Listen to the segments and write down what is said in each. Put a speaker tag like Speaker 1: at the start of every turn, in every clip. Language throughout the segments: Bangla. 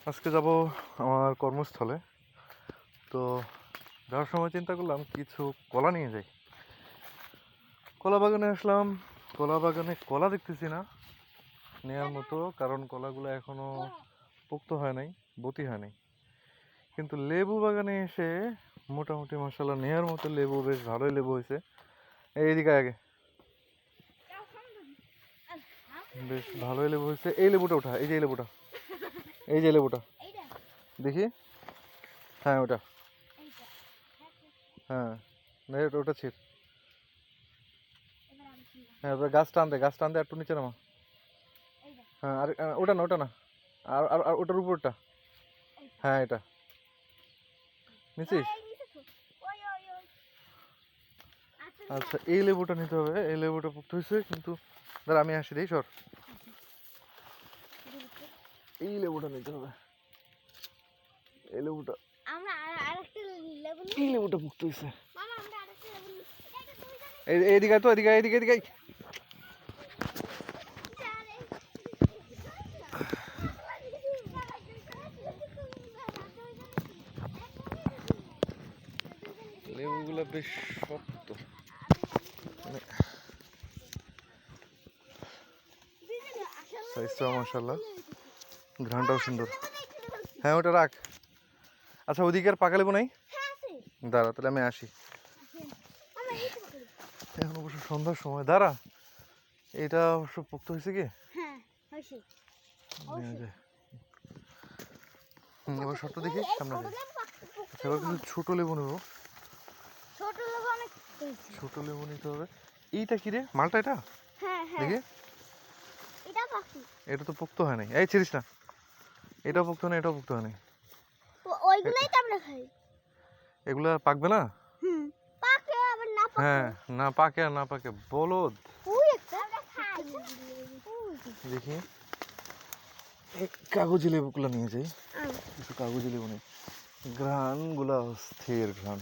Speaker 1: আজকে যাব আমার কর্মস্থলে। তো যাওয়ার সময় চিন্তা করলাম কিছু কলা নিয়ে যাই। কলা বাগানে আসলাম। কলা বাগানে কলা দেখতেছি না নেয়ার মতো, কারণ কলাগুলো এখনো পোক্ত হয় নাই, বতি হয় নাই। কিন্তু লেবু বাগানে এসে মোটামুটি মাশাআল্লাহ নেয়ার মতো লেবু, বেশ ভালোই লেবু হয়েছে। এইদিকে আগে বেশ ভালোই লেবু হয়েছে। এই লেবুটা ওঠা, এই যে এই লেবুটা, এই যে লেবুটা দেখি। হ্যাঁ ওটা, হ্যাঁ ওটা ছিট। হ্যাঁ এবার গাছ টান দে একটু নিচে নামা। হ্যাঁ আর ওটা না, ওটা না, আর আর আর ওটার উপরটা। হ্যাঁ এটা নিচিস। আচ্ছা এই লেবুটা নিতে হবে, এই লেবুটা পুক্ত হয়েছে কিন্তু। দাঁড়া আমি আসি, দেই সর। এই লেবুটা নিতে হবে, এই লেবুটা, এই লেবুটা পুক্ত হয়েছে। এইদিকে তো, এদিকে এদিকে এদিকে। লেবুগুলো বেশ শক্ত, মানে সাইজটাও মাশাআল্লাহ, ঘ্রাণটাও সুন্দর। হ্যাঁ ওটা রাখ। আচ্ছা ওদিকে আর পাকা লেবু নাই? দাঁড়া তাহলে আমি আসি। এখন অবশ্য সন্ধ্যার সময়। দাঁড়া, এটা অবশ্য পোক্ত হয়েছে কি? এবার শর্ত দেখি সামনে যাই। আচ্ছা এবার কিছু ছোট লেবু নেবো, ছোট লেবু নিতে হবে। এইটা কি রে, মালটা এটা? দেখি, এটা তো পোক্ত হয় নাই। এই ছিড়িস না, এটাও পোক্ত হয় না, এটাও পোক্ত হয় নাই। এগুলা পাকবে না? হ্যাঁ না পাকে আর না পাকে বলদ। দেখি এই কাগজি লেবুগুলো নিয়ে যাই, কিছু কাগজি লেবু নেই। ঘ্রাণ গুলা অস্থির ঘ্রাণ।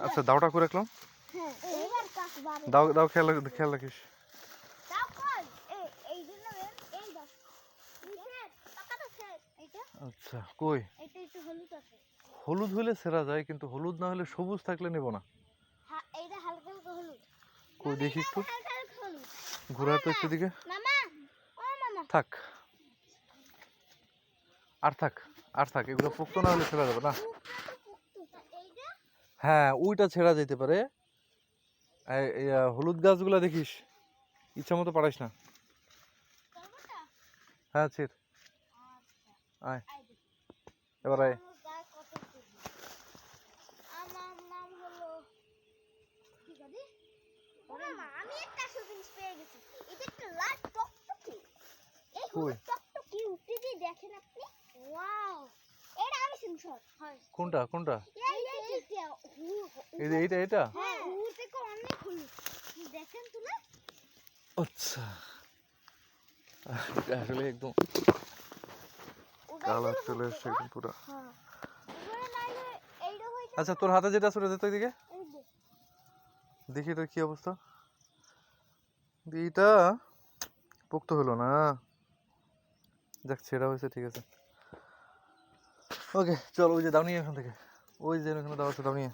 Speaker 1: আচ্ছা দাওটা করে রাখলাম। দাও দাও, খেয়াল রাখিস। আচ্ছা কই, হলুদ হলে সেরা যায়, কিন্তু হলুদ না হলে সবুজ থাকলে নেব না। কই দেখি একটু, ঘোরা তো একটু দিকে। থাক আর থাক আর থাক, এগুলো পোক্ত না হলে ছেড়া যাবে না। হ্যাঁ ওইটা ছেড়া যেতে পারে। হলুদ গাছগুলা দেখিস, ইচ্ছা মতো পারাইস না। হ্যাঁ ছিড়, আয় এবার আয়। কোনটা কোনটা? এইটা এটা? আচ্ছা এটা আসলে একদম কালার চলে এসছে একদম পুরো। আচ্ছা তোর হাতে যেটা ছোট যেত এদিকে দেখি, এটা কি অবস্থা। এইটা পোক্ত হলো না, যাক ছেঁড়া হয়েছে, ঠিক আছে। ওকে চল, ওই যে দাও নিয়ে এখান থেকে, ওই যে এখানে দাও আছে, দাও নিয়ে।